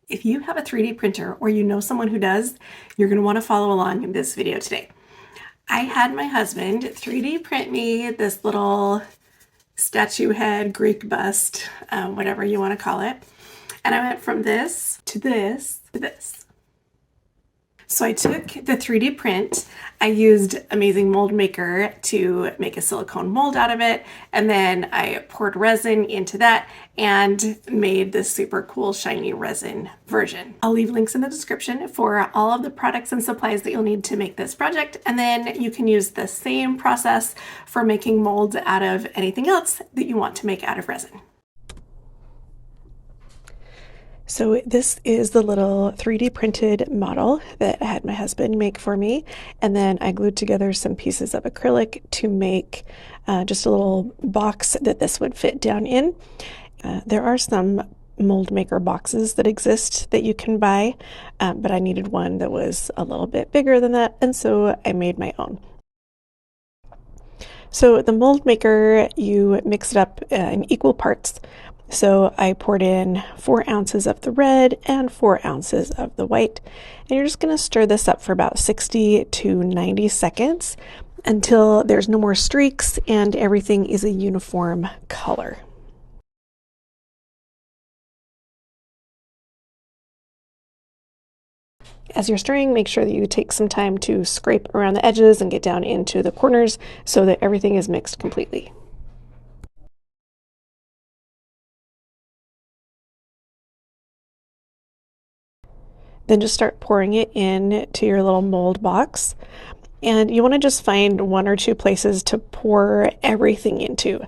If you have a 3D printer or you know someone who does, you're going to want to follow along in this video today. I had my husband 3D print me this little statue head, Greek bust, whatever you want to call it. And I went from this to this to this. So I took the 3D print, I used Amazing Mold Maker to make a silicone mold out of it, and then I poured resin into that and made this super cool shiny resin version. I'll leave links in the description for all of the products and supplies that you'll need to make this project, and then you can use the same process for making molds out of anything else that you want to make out of resin. So this is the little 3D printed model that I had my husband make for me, and then I glued together some pieces of acrylic to make just a little box that this would fit down in. There are some mold maker boxes that exist that you can buy, but I needed one that was a little bit bigger than that, and so I made my own. So the mold maker, you mix it up in equal parts. So I poured in 4 ounces of the red and 4 ounces of the white. And you're just going to stir this up for about 60 to 90 seconds until there's no more streaks and everything is a uniform color. As you're stirring, make sure that you take some time to scrape around the edges and get down into the corners so that everything is mixed completely. Then just start pouring it in to your little mold box. And you want to just find 1 or 2 places to pour everything into,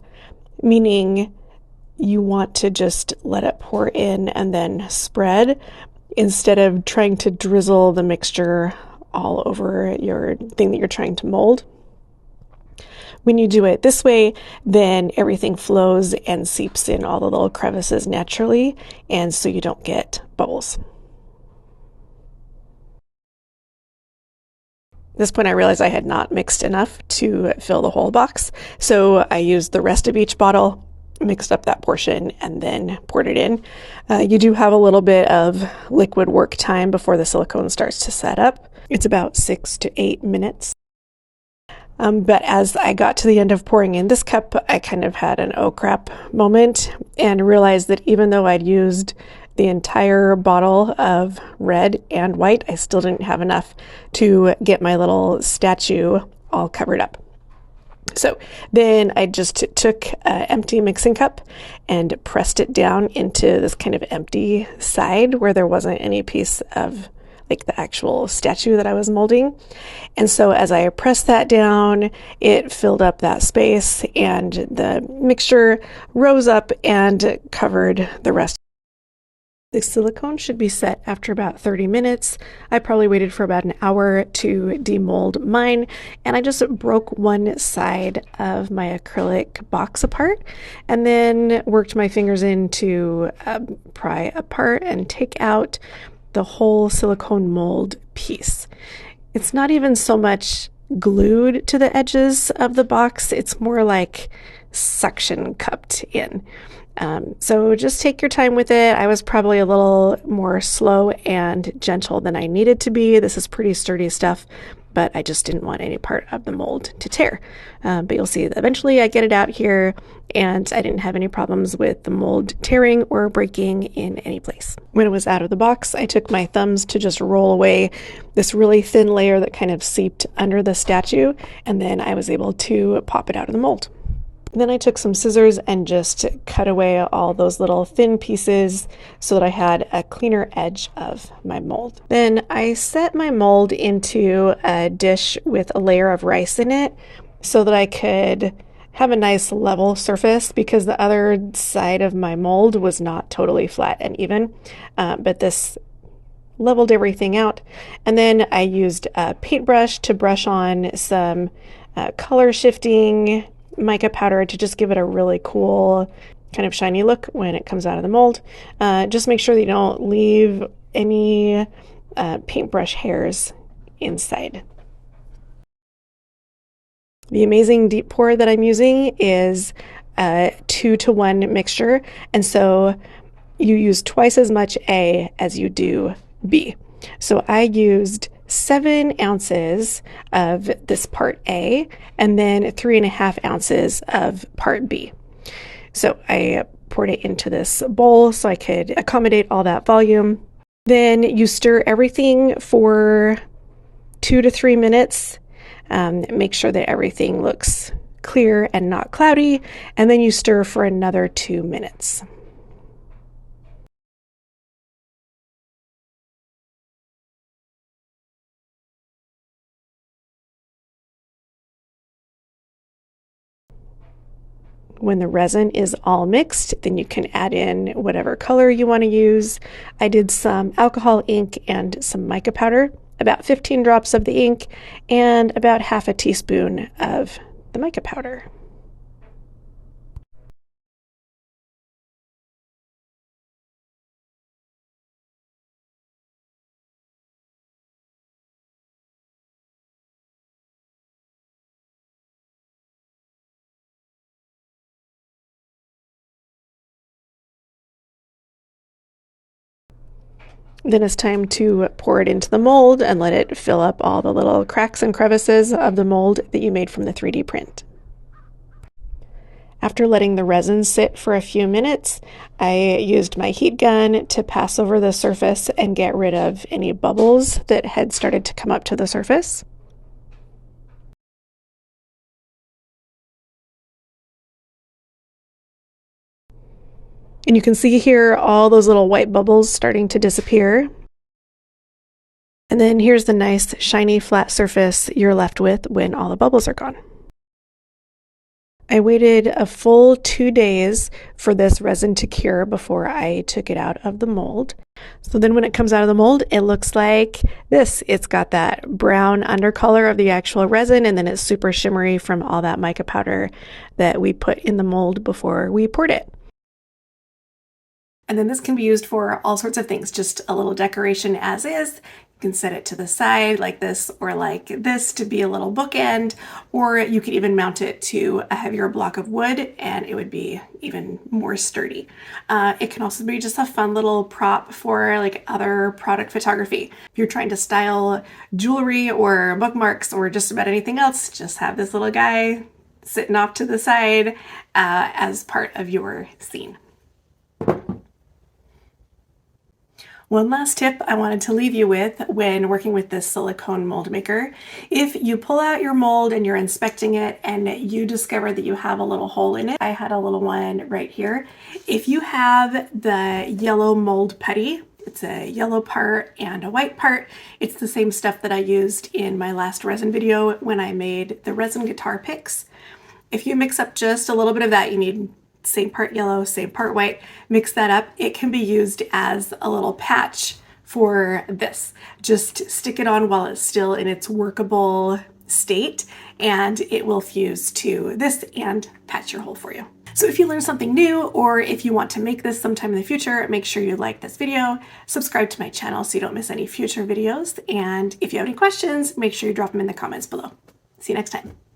meaning you want to just let it pour in and then spread instead of trying to drizzle the mixture all over your thing that you're trying to mold. When you do it this way, then everything flows and seeps in all the little crevices naturally, and so you don't get bubbles. At this point, I realized I had not mixed enough to fill the whole box, so I used the rest of each bottle, mixed up that portion, and then poured it in. You do have a little bit of liquid work time before the silicone starts to set up. It's about 6 to 8 minutes. But as I got to the end of pouring in this cup, I kind of had an oh crap moment and realized that even though I'd used the entire bottle of red and white, I still didn't have enough to get my little statue all covered up. So then I just took an empty mixing cup and pressed it down into this kind of empty side where there wasn't any piece of like the actual statue that I was molding. And so as I pressed that down, it filled up that space and the mixture rose up and covered the rest. The silicone should be set after about 30 minutes. I probably waited for about an hour to demold mine, and I just broke one side of my acrylic box apart and then worked my fingers in to pry apart and take out the whole silicone mold piece. It's not even so much glued to the edges of the box, it's more like suction cupped in. So just take your time with it. I was probably a little more slow and gentle than I needed to be. This is pretty sturdy stuff, but I just didn't want any part of the mold to tear. But you'll see that eventually I get it out here and I didn't have any problems with the mold tearing or breaking in any place. When it was out of the box, I took my thumbs to just roll away this really thin layer that kind of seeped under the statue, and then I was able to pop it out of the mold. Then I took some scissors and just cut away all those little thin pieces so that I had a cleaner edge of my mold. Then I set my mold into a dish with a layer of rice in it so that I could have a nice level surface because the other side of my mold was not totally flat and even, but this leveled everything out. And then I used a paintbrush to brush on some color shifting mica powder to just give it a really cool kind of shiny look when it comes out of the mold. Just make sure that you don't leave any paintbrush hairs inside. The Amazing Deep Pour that I'm using is a 2-to-1 mixture, and so you use twice as much A as you do B. So I used 7 ounces of this part A and then 3.5 ounces of part B. So I poured it into this bowl so I could accommodate all that volume. Then you stir everything for 2 to 3 minutes. Make sure that everything looks clear and not cloudy, and then you stir for another 2 minutes. When the resin is all mixed, then you can add in whatever color you want to use. I did some alcohol ink and some mica powder, about 15 drops of the ink and about half a teaspoon of the mica powder. Then it's time to pour it into the mold and let it fill up all the little cracks and crevices of the mold that you made from the 3D print. After letting the resin sit for a few minutes, I used my heat gun to pass over the surface and get rid of any bubbles that had started to come up to the surface. And you can see here all those little white bubbles starting to disappear. And then here's the nice shiny flat surface you're left with when all the bubbles are gone. I waited a full 2 days for this resin to cure before I took it out of the mold. So then when it comes out of the mold, it looks like this. It's got that brown undercolor of the actual resin, and then it's super shimmery from all that mica powder that we put in the mold before we poured it. And then this can be used for all sorts of things, just a little decoration as is. You can set it to the side like this or like this to be a little bookend, or you could even mount it to a heavier block of wood and it would be even more sturdy. It can also be just a fun little prop for like other product photography. If you're trying to style jewelry or bookmarks or just about anything else, just have this little guy sitting off to the side as part of your scene. One last tip I wanted to leave you with when working with this silicone mold maker. If you pull out your mold and you're inspecting it and you discover that you have a little hole in it, I had a little one right here. If you have the yellow mold putty, it's a yellow part and a white part. It's the same stuff that I used in my last resin video when I made the resin guitar picks. If you mix up just a little bit of that, you need same part yellow, same part white, mix that up. It can be used as a little patch for this. Just stick it on while it's still in its workable state and it will fuse to this and patch your hole for you. So if you learned something new or if you want to make this sometime in the future, make sure you like this video, subscribe to my channel so you don't miss any future videos, and if you have any questions, make sure you drop them in the comments below. See you next time.